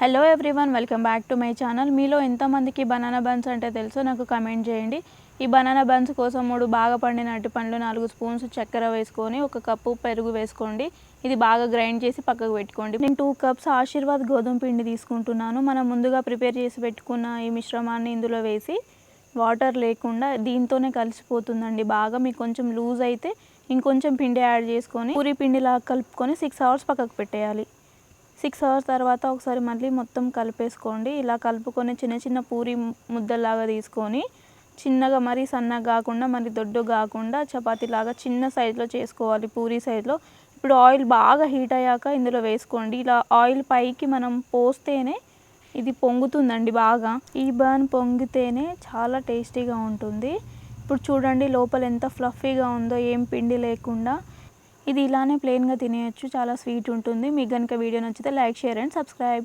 Hello everyone, welcome back to my channel. మీలో ఎంతమందికి banana buns అంటే తెలుసో నాకు కమెంట్ చేయండి. ఈ బనానా బన్స్ కోసం 3 బాగా పండిన అరటిపండ్లు, 4 స్పూన్స్ చక్కెర వేసుకొని 1 కప్పు పెరుగు వేసుకోండి. ఇది బాగా గ్రైండ్ చేసి పక్కకు పెట్టుకోండి. నేను 2 కప్స్ ఆశీర్వాద్ గోధుమ పిండి తీసుకుంటున్నాను. మనం ముందుగా ప్రిపేర్ చేసి పెట్టుకున్న ఈ మిశ్రమాన్ని ఇందులో వేసి వాటర్ లేకుండా దీంతోనే కలిసిపోతుందండి. బాగా మీకు కొంచెం లూజ్ అయితే ఇంకొంచెం పిండి యాడ్ చేసుకొని పూరి పిండిలా కలుపుకొని 6 అవర్స్ పక్కకు పెట్టేయాలి. 6 అవర్స్ తర్వాత ఒకసారి మళ్ళీ మొత్తం కలిపేసుకోండి. ఇలా కలుపుకొని చిన్న చిన్న పూరి ముద్దలాగా తీసుకొని చిన్నగా, మరీ సన్నగా కాకుండా మరీ దొడ్డు కాకుండా చపాతీలాగా చిన్న సైజులో చేసుకోవాలి, పూరి సైజులో. ఇప్పుడు ఆయిల్ బాగా హీట్ అయ్యాక ఇందులో వేసుకోండి. ఇలా ఆయిల్ పైకి మనం పోస్తేనే ఇది పొంగుతుందండి బాగా. ఈ బన్ పొంగితేనే చాలా టేస్టీగా ఉంటుంది. ఇప్పుడు చూడండి లోపల ఎంత ఫ్లఫీగా ఉందో, ఏం పిండి లేకుండా. ఇది ఇలానే ప్లెయిన్గా తినేయచ్చు, చాలా స్వీట్ ఉంటుంది. మీకు కనుక వీడియో నచ్చితే లైక్, షేర్ అండ్ సబ్స్క్రైబ్.